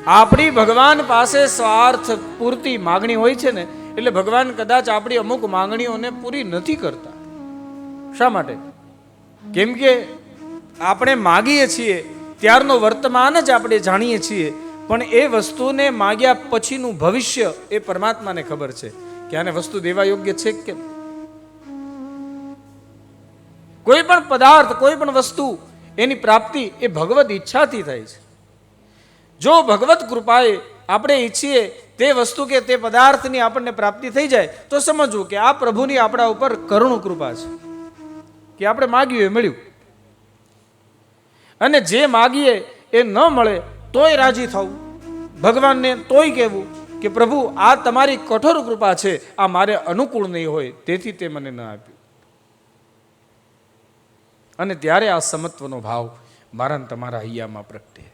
આપણી ભગવાન પાસે સ્વાર્થ પૂરતી માગણી હોય છે ને, એટલે ભગવાન કદાચ આપણી અમુક માંગણીઓને પૂરી નથી કરતા. શા માટે? કેમ કે આપણે માગીએ છીએ ત્યારનો વર્તમાન જ આપણે જાણીએ છીએ, પણ એ વસ્તુને માગ્યા પછીનું ભવિષ્ય એ પરમાત્માને ખબર છે કે આને વસ્તુ દેવા યોગ્ય છે કે. કોઈ પણ પદાર્થ, કોઈ પણ વસ્તુ, એની પ્રાપ્તિ એ ભગવદ ઈચ્છાથી થાય છે. જો ભગવત કૃપાએ આપણે ઈચ્છીએ તે વસ્તુ કે તે પદાર્થની આપણને પ્રાપ્તિ થઈ જાય તો સમજવું કે આ પ્રભુની આપણા ઉપર કરુણ કૃપા છે કે આપણે માગ્યું એ મળ્યું. અને જે માગીએ એ ન મળે તોય રાજી થવું, ભગવાનને તોય કહેવું કે પ્રભુ આ તમારી કઠોર કૃપા છે, આ મારે અનુકૂળ નહીં હોય તેથી તે મને ન આપ્યું. અને ત્યારે આ સમત્વનો ભાવ મારા તમારા હૈયામાં પ્રગટે.